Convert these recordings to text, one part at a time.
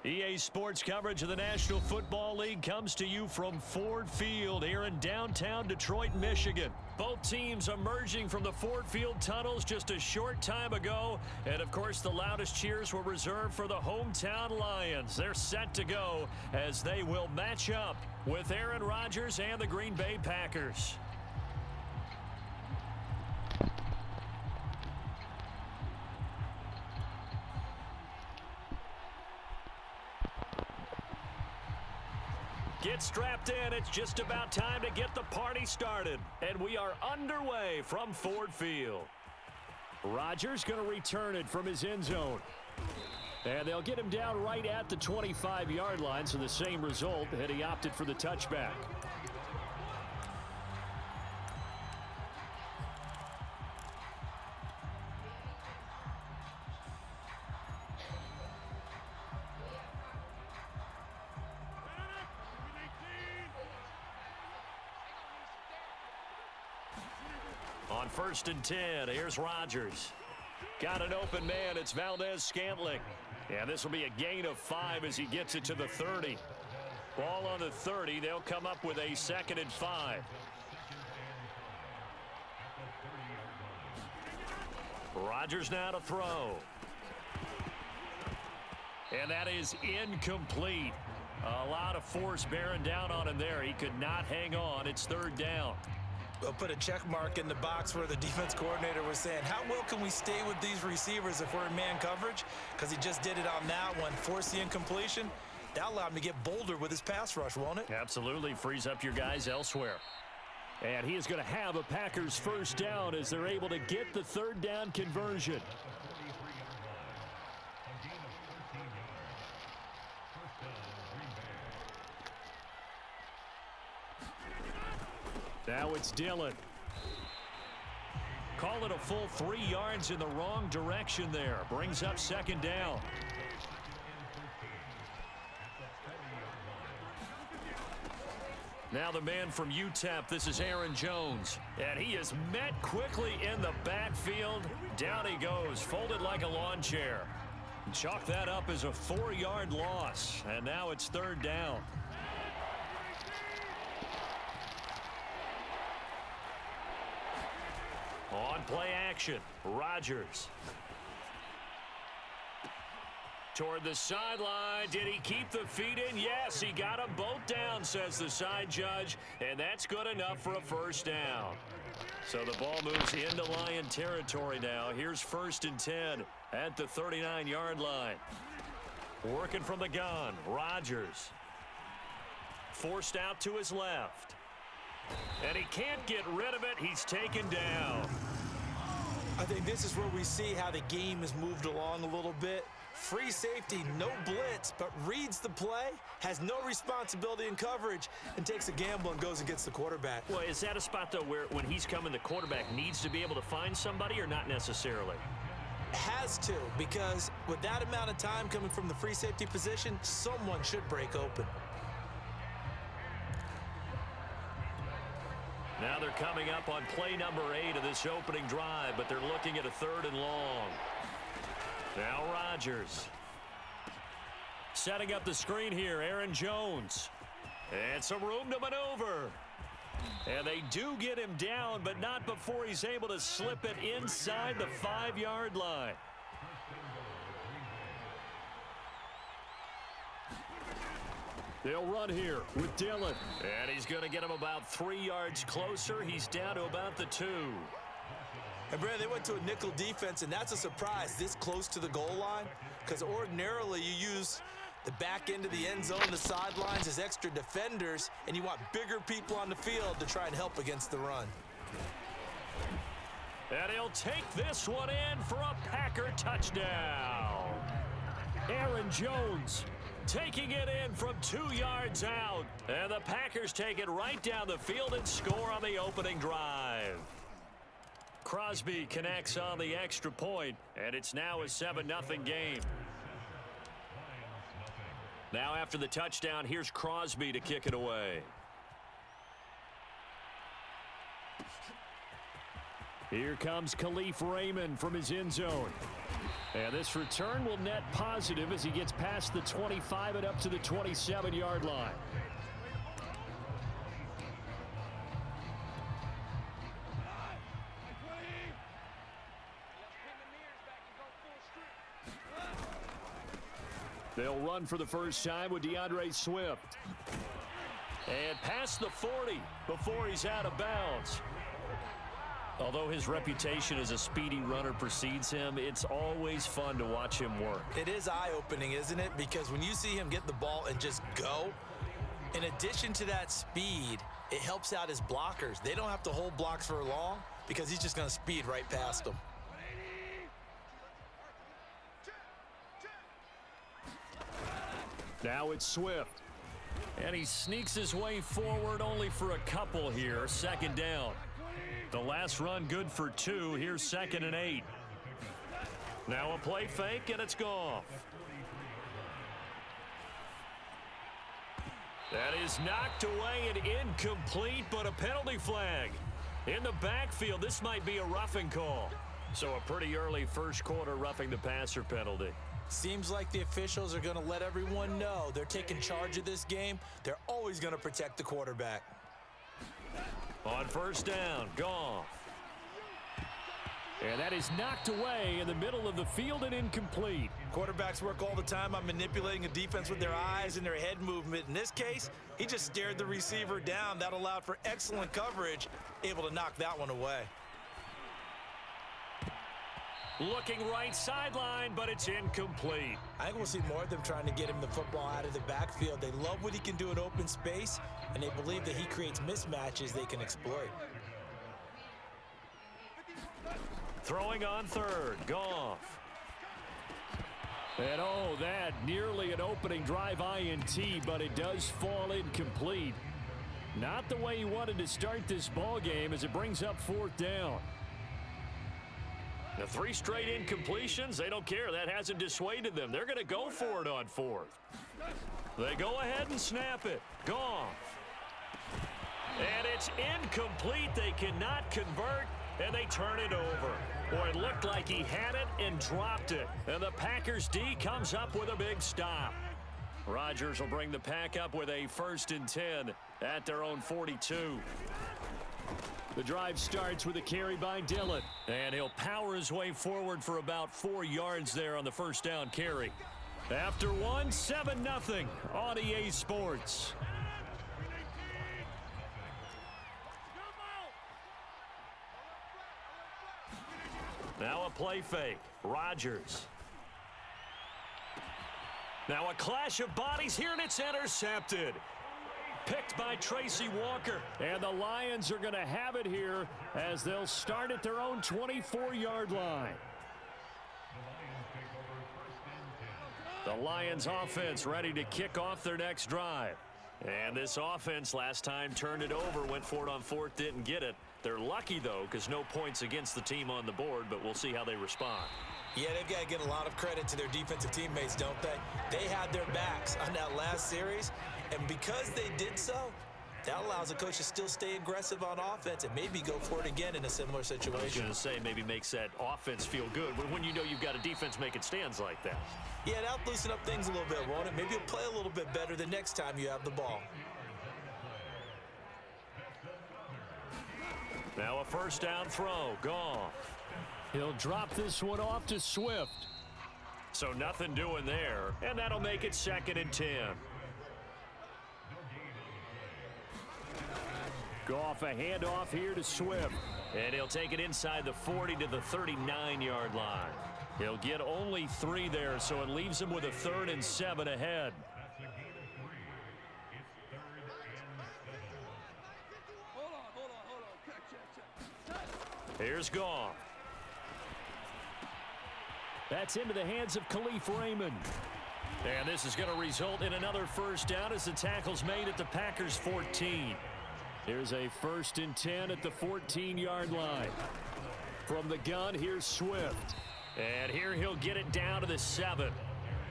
EA Sports coverage of the National Football League comes to you from Ford Field here in downtown Detroit, Michigan. Both teams emerging from the Ford Field tunnels just a short time ago. And, of course, the loudest cheers were reserved for the hometown Lions. They're set to go as they will match up with Aaron Rodgers and the Green Bay Packers. Get strapped in. It's just about time to get the party started. And we are underway from Ford Field. Rodgers going to return it from his end zone. And they'll get him down right at the 25-yard line, so the same result, and he opted for the touchback. On 1st and 10, here's Rodgers. Got an open man. It's Valdez-Scantling. And this will be a gain of 5 as he gets it to the 30. Ball on the 30. They'll come up with a 2nd and 5. Rodgers now to throw. And that is incomplete. A lot of force bearing down on him there. He could not hang on. It's 3rd down. We'll put a check mark in the box where the defense coordinator was saying, how well can we stay with these receivers if we're in man coverage? Because he just did it on that one, force the incompletion. That allowed him to get bolder with his pass rush, won't it? Absolutely. Frees up your guys elsewhere. And he is going to have a Packers 1st down as they're able to get the 3rd down conversion. Now it's Dillon. Call it a full 3 yards in the wrong direction there. Brings up 2nd down. Now the man from UTEP, this is Aaron Jones. And he is met quickly in the backfield. Down he goes, folded like a lawn chair. Chalk that up as a 4-yard loss. And now it's 3rd down. On play action, Rodgers. Toward the sideline. Did he keep the feet in? Yes, he got them both down, says the side judge. And that's good enough for a 1st down. So the ball moves into Lion territory now. Here's 1st and 10 at the 39-yard line. Working from the gun, Rodgers. Forced out to his left. And he can't get rid of it. He's taken down. I think this is where we see how the game has moved along a little bit. Free safety, no blitz, but reads the play, has no responsibility in coverage, and takes a gamble and goes and gets the quarterback. Well, is that a spot, though, where when he's coming, the quarterback needs to be able to find somebody or not necessarily? Has to, because with that amount of time coming from the free safety position, someone should break open. Now they're coming up on play number 8 of this opening drive, but they're looking at a 3rd and long. Now Rodgers. Setting up the screen here, Aaron Jones. And some room to maneuver. And they do get him down, but not before he's able to slip it inside the 5-yard line. They'll run here with Dillon. And he's going to get him about 3 yards closer. He's down to about the 2. And, Brad, they went to a nickel defense, and that's a surprise this close to the goal line, because ordinarily you use the back end of the end zone, the sidelines as extra defenders, and you want bigger people on the field to try and help against the run. And he'll take this one in for a Packer touchdown. Aaron Jones taking it in from 2 yards out. And the Packers take it right down the field and score on the opening drive. Crosby connects on the extra point, and it's now a 7-0 game. Now after the touchdown, here's Crosby to kick it away. Here comes Khalif Raymond from his end zone. And this return will net positive as he gets past the 25 and up to the 27-yard line. They'll run for the first time with DeAndre Swift. And past the 40 before he's out of bounds. Although his reputation as a speedy runner precedes him, it's always fun to watch him work. It is eye-opening, isn't it? Because when you see him get the ball and just go, in addition to that speed, it helps out his blockers. They don't have to hold blocks for long because he's just going to speed right past them. Now it's Swift. And he sneaks his way forward only for a couple here. Second down. The last run good for 2. Here's 2nd and 8. Now a play fake, and it's Goff. That is knocked away and incomplete, but a penalty flag. In the backfield, this might be a roughing call. So a pretty early first quarter roughing the passer penalty. Seems like the officials are going to let everyone know they're taking charge of this game. They're always going to protect the quarterback. On first down, Goff. And that is knocked away in the middle of the field and incomplete. Quarterbacks work all the time on manipulating a defense with their eyes and their head movement. In this case, he just stared the receiver down. That allowed for excellent coverage, able to knock that one away. Looking right sideline, but it's incomplete. I think we'll see more of them trying to get him the football out of the backfield. They love what he can do in open space, and they believe that he creates mismatches they can exploit. Throwing on third, Goff. And oh, that nearly an opening drive INT, but it does fall incomplete. Not the way he wanted to start this ball game as it brings up 4th down. The 3 straight incompletions, they don't care. That hasn't dissuaded them. They're going to go for it on 4th. They go ahead and snap it. Goff. And it's incomplete. They cannot convert, and they turn it over. Boy, it looked like he had it and dropped it. And the Packers D comes up with a big stop. Rodgers will bring the Pack up with a 1st and 10 at their own 42. The drive starts with a carry by Dillon. And he'll power his way forward for about 4 yards there on the first down carry. After one, 7-0 on EA Sports. Now a play fake. Rodgers. Now a clash of bodies here, and it's intercepted. Picked by Tracy Walker. And the Lions are going to have it here as they'll start at their own 24-yard line. The Lions offense ready to kick off their next drive. And this offense last time turned it over, went for it on 4th, didn't get it. They're lucky, though, because no points against the team on the board, but we'll see how they respond. Yeah, they've got to get a lot of credit to their defensive teammates, don't they? They had their backs on that last series, and because they did so, that allows the coach to still stay aggressive on offense and maybe go for it again in a similar situation. I was going to say maybe makes that offense feel good when you know you've got a defense making stands like that. Yeah, that'll loosen up things a little bit, won't it? Maybe you'll play a little bit better the next time you have the ball. Now a first down throw. Goff. He'll drop this one off to Swift. So nothing doing there, and that'll make it 2nd and 10. Goff a handoff here to Swift. And he'll take it inside the 40 to the 39-yard line. He'll get only 3 there, so it leaves him with a 3rd and 7 ahead. Here's Goff. That's into the hands of Khalif Raymond. And this is going to result in another first down as the tackle's made at the Packers 14. Here's a 1st and 10 at the 14-yard line. From the gun, here's Swift. And here he'll get it down to the 7.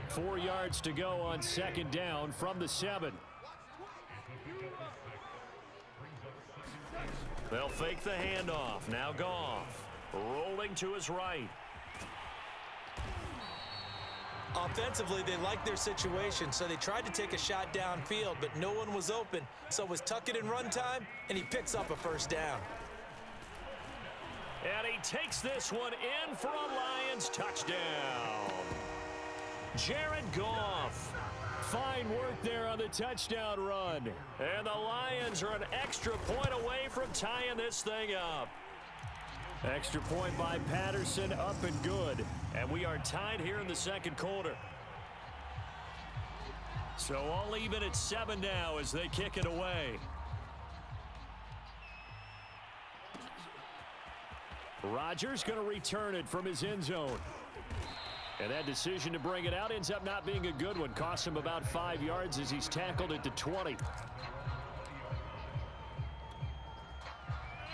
4 yards to go on 2nd down from the 7. They'll fake the handoff. Now Goff. Rolling to his right. Offensively, they liked their situation, so they tried to take a shot downfield, but no one was open. So it was tuck it and run time, and he picks up a first down. And he takes this one in for a Lions touchdown. Jared Goff. Fine work there on the touchdown run. And the Lions are an extra point away from tying this thing up. Extra point by Patterson, up and good. And we are tied here in the second quarter. So all even at 7 now as they kick it away. Rodgers going to return it from his end zone. And that decision to bring it out ends up not being a good one. Costs him about 5 yards as he's tackled at the 20.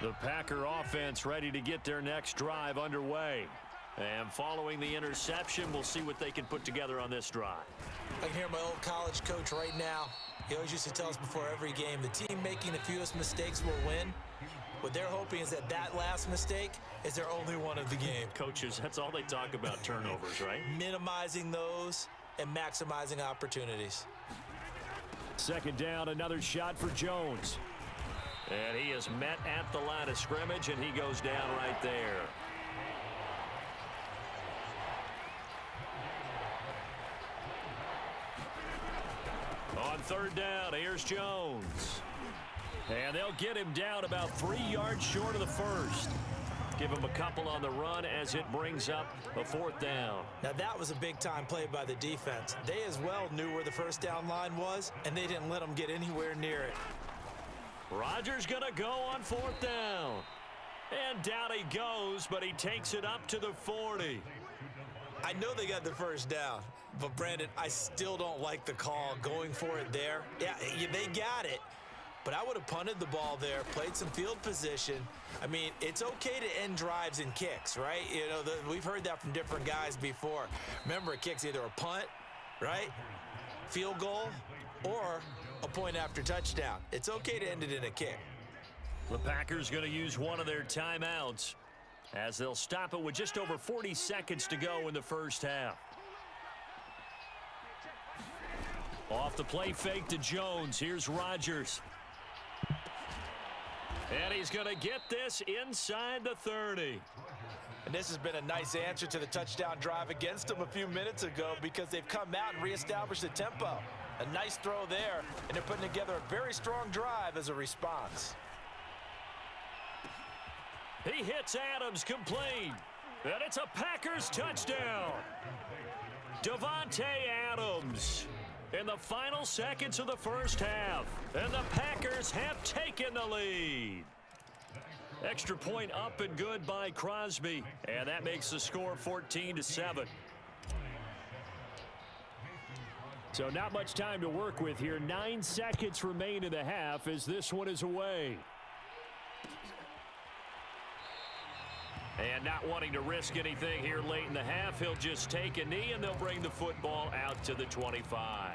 The Packer offense ready to get their next drive underway. And following the interception, we'll see what they can put together on this drive. I can hear my old college coach right now. He always used to tell us before every game, the team making the fewest mistakes will win. What they're hoping is that last mistake is their only one of the game. Coaches, that's all they talk about, turnovers, right? Minimizing those and maximizing opportunities. Second down, another shot for Jones. And he is met at the line of scrimmage, and he goes down right there. On third down, here's Jones. And they'll get him down about 3 yards short of the first. Give him a couple on the run as it brings up a fourth down. Now that was a big-time play by the defense. They as well knew where the first down line was, and they didn't let them get anywhere near it. Rodgers going to go on fourth down. And down he goes, but he takes it up to the 40. I know they got the first down, but Brandon, I still don't like the call going for it there. Yeah, they got it. But I would have punted the ball there, played some field position. I mean, it's okay to end drives and kicks, right? You know, we've heard that from different guys before. Remember, a kick's either a punt, right, field goal, or a point after touchdown. It's okay to end it in a kick. The Packers going to use one of their timeouts as they'll stop it with just over 40 seconds to go in the first half. Off the play fake to Jones. Here's Rodgers. And he's going to get this inside the 30. And this has been a nice answer to the touchdown drive against them a few minutes ago because they've come out and reestablished the tempo. A nice throw there, and they're putting together a very strong drive as a response. He hits Adams complete. And it's a Packers touchdown. Davante Adams in the final seconds of the first half. And the Packers have taken the lead. Extra point up and good by Crosby. And that makes the score 14-7. So not much time to work with here. 9 seconds remain in the half as this one is away. And not wanting to risk anything here late in the half, he'll just take a knee and they'll bring the football out to the 25.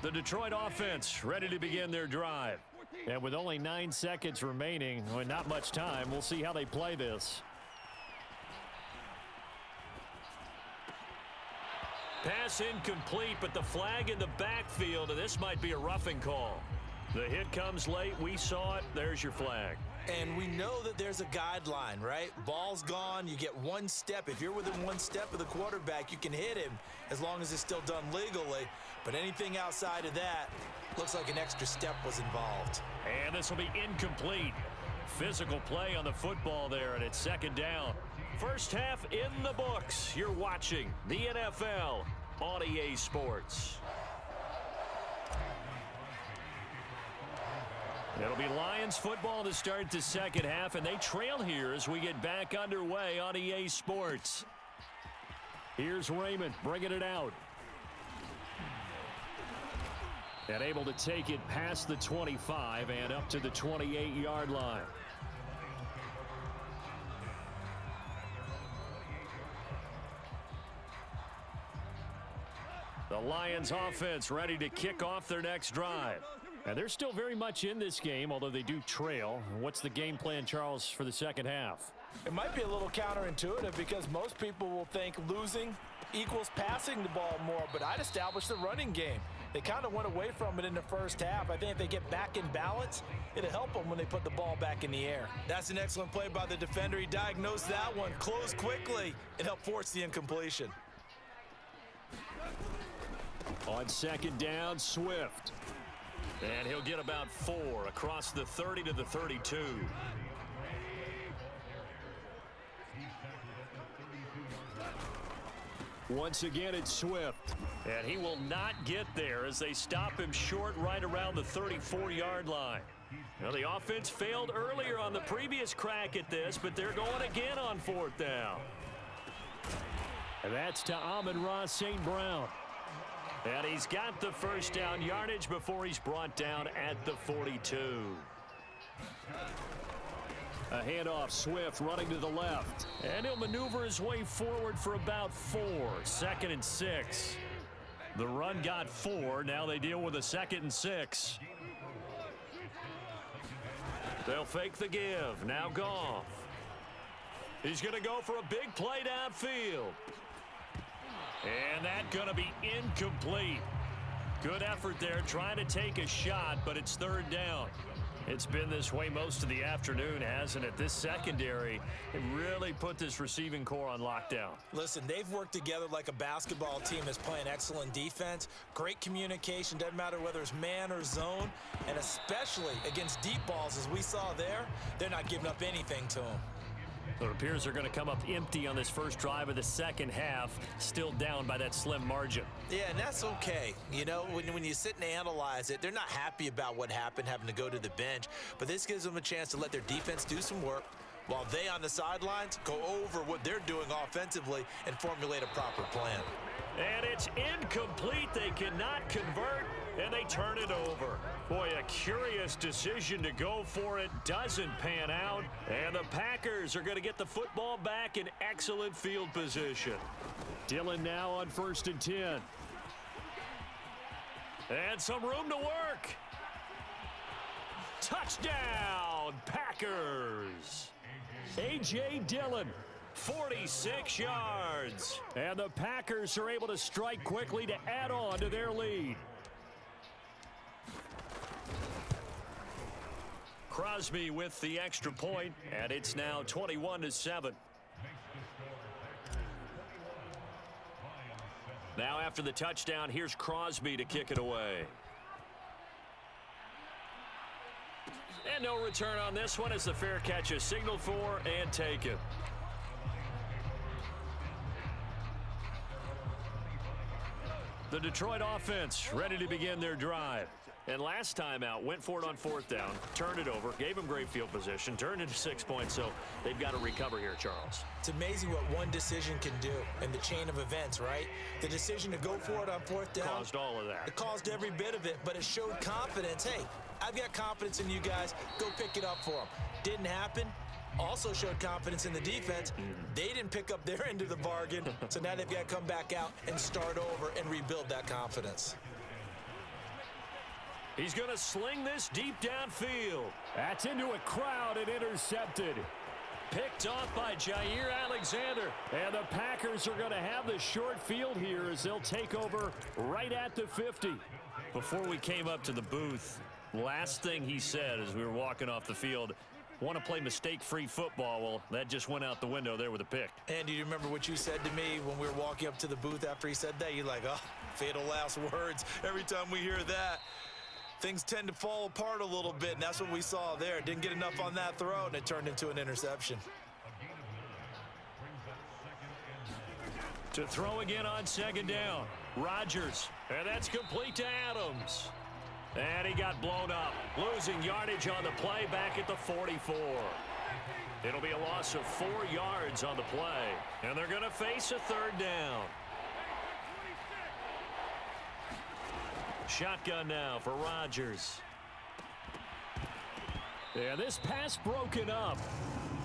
The Detroit offense ready to begin their drive. And with only 9 seconds remaining, well, not much time, we'll see how they play this. Pass incomplete, but the flag in the backfield, and this might be a roughing call. The hit comes late. We saw it. There's your flag. And we know that there's a guideline, right? Ball's gone. You get 1 step. If you're within 1 step of the quarterback, you can hit him as long as it's still done legally. But anything outside of that looks like an extra step was involved. And this will be incomplete. Physical play on the football there, and it's second down. First half in the books. You're watching the NFL on EA Sports. It'll be Lions football to start the second half, and they trail here as we get back underway on EA Sports. Here's Raymond bringing it out. And able to take it past the 25 and up to the 28-yard line. The Lions offense ready to kick off their next drive. And they're still very much in this game, although they do trail. What's the game plan, Charles, for the second half? It might be a little counterintuitive because most people will think losing equals passing the ball more, but I'd establish the running game. They kind of went away from it in the first half. I think if they get back in balance, it'll help them when they put the ball back in the air. That's an excellent play by the defender. He diagnosed that one, closed quickly, and helped force the incompletion. On second down, Swift. And he'll get about 4 across the 30 to the 32. Once again, it's Swift. And he will not get there as they stop him short right around the 34-yard line. Now, the offense failed earlier on the previous crack at this, but they're going again on 4th down. And that's to Amon-Ra St. Brown. And he's got the first down yardage before he's brought down at the 42. A handoff, Swift running to the left. And he'll maneuver his way forward for about 4. 2nd and 6. The run got 4. Now they deal with a 2nd and 6. They'll fake the give. Now Goff. He's going to go for a big play downfield. And that's going to be incomplete. Good effort there trying to take a shot, but it's 3rd down. It's been this way most of the afternoon, hasn't it? This secondary really put this receiving core on lockdown. Listen, they've worked together like a basketball team that's playing excellent defense. Great communication, doesn't matter whether it's man or zone. And especially against deep balls, as we saw there, they're not giving up anything to them. So it appears they're going to come up empty on this first drive of the second half, still down by that slim margin. Yeah, and that's okay. You know, when you sit and analyze it, they're not happy about what happened, having to go to the bench. But this gives them a chance to let their defense do some work while they on the sidelines go over what they're doing offensively and formulate a proper plan. And it's incomplete. They cannot convert, and they turn it over. Boy, a curious decision to go for it. Doesn't pan out. And the Packers are going to get the football back in excellent field position. Dillon now on 1st and 10. And some room to work. Touchdown, Packers. A.J. Dillon. 46 yards. And the Packers are able to strike quickly to add on to their lead. Crosby with the extra point, and it's now 21-7. Now after the touchdown, here's Crosby to kick it away. And no return on this one as the fair catch is signaled for and taken. The Detroit offense ready to begin their drive. And last time out, went for it on 4th down, turned it over, gave them great field position, turned into 6 points, so they've got to recover here, Charles. It's amazing what one decision can do in the chain of events, right? The decision to go for it on 4th down. Caused all of that. It caused every bit of it, but it showed confidence. Hey, I've got confidence in you guys. Go pick it up for them. Didn't happen. Also showed confidence in the defense. They didn't pick up their end of the bargain, so now they've got to come back out and start over and rebuild that confidence. He's going to sling this deep downfield. That's into a crowd and intercepted. Picked off by Jair Alexander. And the Packers are going to have the short field here as they'll take over right at the 50. Before we came up to the booth, last thing he said as we were walking off the field, want to play mistake-free football. Well, that just went out the window there with a pick. And do you remember what you said to me when we were walking up to the booth after he said that? You're like, oh, fatal last words. Every time we hear that, things tend to fall apart a little bit, and that's what we saw there. Didn't get enough on that throw, and it turned into an interception. To throw again on 2nd down, Rodgers, and that's complete to Adams. And he got blown up, losing yardage on the play back at the 44. It'll be a loss of 4 yards on the play, and they're going to face a 3rd down. Shotgun now for Rodgers. Yeah, this pass broken up.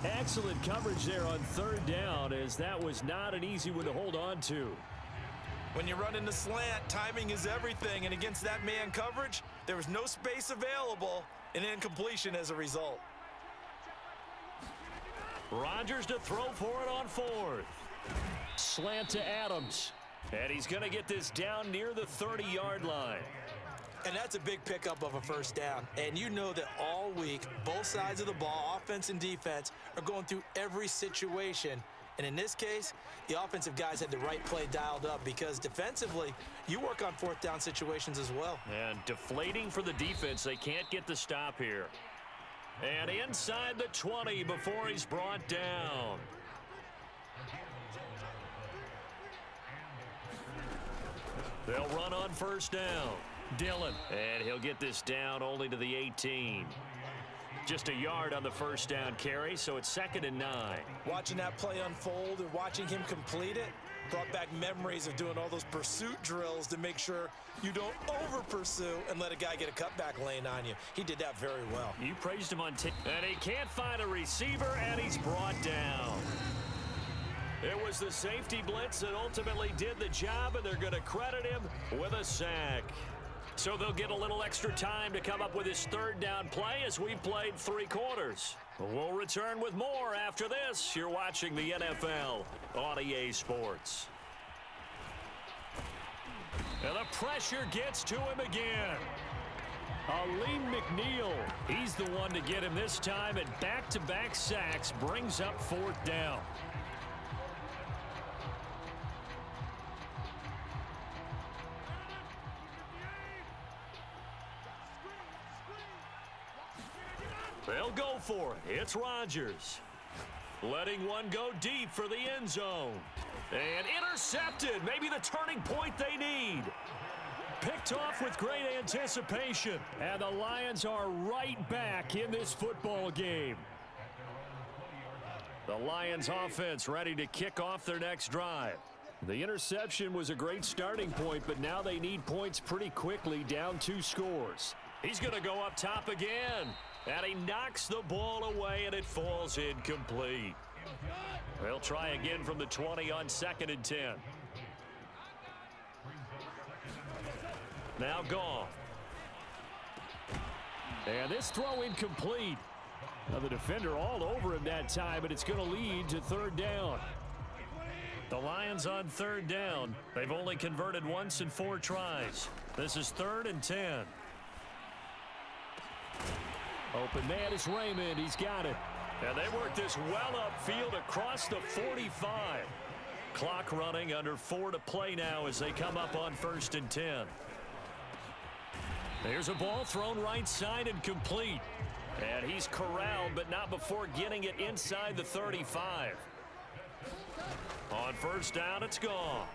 Excellent coverage there on 3rd down, as that was not an easy one to hold on to. When you run in the slant, timing is everything, and against that man coverage, there was no space available, and incompletion as a result. Rodgers to throw for it on fourth. Slant to Adams. And he's going to get this down near the 30-yard line. And that's a big pickup of a first down. And you know that all week, both sides of the ball, offense and defense, are going through every situation. And in this case, the offensive guys had the right play dialed up because defensively, you work on fourth down situations as well. And deflating for the defense. They can't get the stop here. And inside the 20 before he's brought down. They'll run on first down. Dillon. And he'll get this down only to the 18. Just a yard on the first down carry, so it's 2nd and 9. Watching that play unfold and watching him complete it brought back memories of doing all those pursuit drills to make sure you don't over-pursue and let a guy get a cutback lane on you. He did that very well. You praised him on tape. And he can't find a receiver, and he's brought down. It was the safety blitz that ultimately did the job, and they're going to credit him with a sack. So they'll get a little extra time to come up with his third down play as we've played 3 quarters. We'll return with more after this. You're watching the NFL on EA Sports. And the pressure gets to him again. Aleem McNeil, he's the one to get him this time, and back-to-back sacks brings up 4th down. They'll go for it. It's Rodgers. Letting one go deep for the end zone. And intercepted. Maybe the turning point they need. Picked off with great anticipation. And the Lions are right back in this football game. The Lions offense ready to kick off their next drive. The interception was a great starting point, but now they need points pretty quickly, down 2 scores. He's going to go up top again. And he knocks the ball away, and it falls incomplete. They'll try again from the 20 on 2nd and 10. Now Goff. And this throw incomplete. Now the defender all over him that time, but it's going to lead to 3rd down. The Lions on 3rd down. They've only converted once in 4 tries. This is 3rd and 10. Open man is Raymond. He's got it. And they work this well upfield across the 45. Clock running, under 4 to play now as they come up on 1st and 10. There's a ball thrown right side and complete. And he's corralled, but not before getting it inside the 35. On 1st down, it's Goff.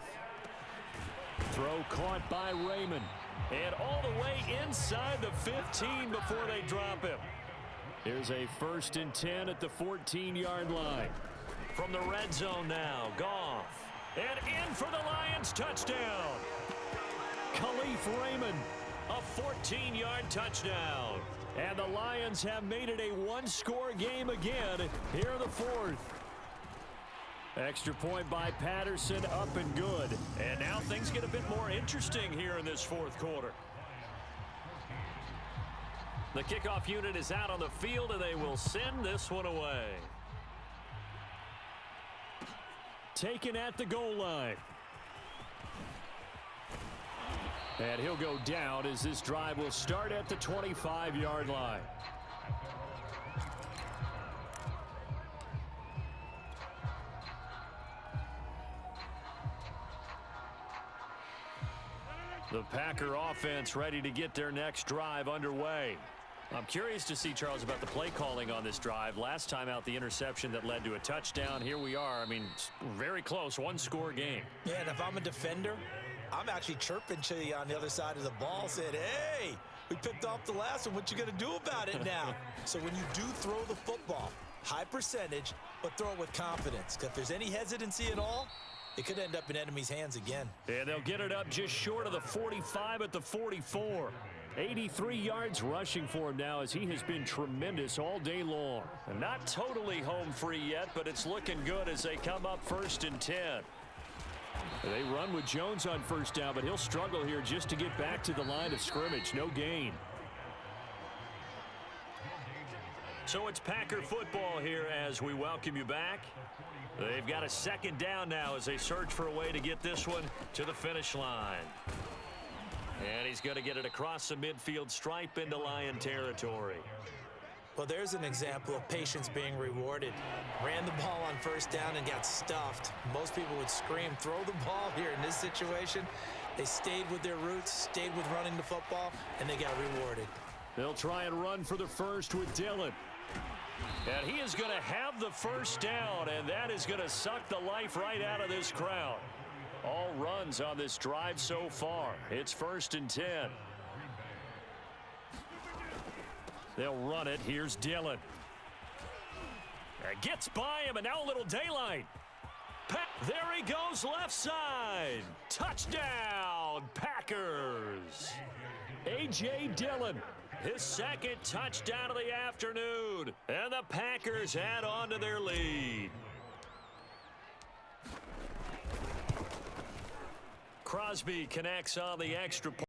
Throw caught by Raymond. And all the way inside the 15 before they drop him. Here's a 1st and 10 at the 14-yard line. From the red zone now, Goff. And in for the Lions touchdown. Khalif Raymond, a 14-yard touchdown. And the Lions have made it a 1-score game again here in the 4th. Extra point by Patterson, up and good. And now things get a bit more interesting here in this 4th quarter. The kickoff unit is out on the field, and they will send this one away. Taken at the goal line. And he'll go down as this drive will start at the 25-yard line. The Packer offense ready to get their next drive underway. I'm curious to see, Charles, about the play calling on this drive. Last time out, the interception that led to a touchdown. Here we are. I mean, very close, 1-score game. Yeah, and if I'm a defender, I'm actually chirping to you on the other side of the ball, saying, hey, we picked off the last one. What you going to do about it now? So when you do throw the football, high percentage, but throw it with confidence. Because if there's any hesitancy at all, it could end up in enemy's hands again. And they'll get it up just short of the 45 at the 44. 83 yards rushing for him now as he has been tremendous all day long. And not totally home free yet, but it's looking good as they come up 1st and 10. They run with Jones on 1st down, but he'll struggle here just to get back to the line of scrimmage. No gain. So it's Packer football here as we welcome you back. They've got a second down now as they search for a way to get this one to the finish line. And he's going to get it across the midfield stripe into Lion territory. Well, there's an example of patience being rewarded. Ran the ball on first down and got stuffed. Most people would scream, throw the ball here. In this situation, they stayed with their roots, stayed with running the football, and they got rewarded. They'll try and run for the first with Dillon. And he is going to have the first down, and that is going to suck the life right out of this crowd. All runs on this drive so far. It's 1st and 10. They'll run it. Here's Dillon. Gets by him, and now a little daylight. There he goes, left side. Touchdown, Packers. A.J. Dillon. His second touchdown of the afternoon. And the Packers add on to their lead. Crosby connects on the extra point.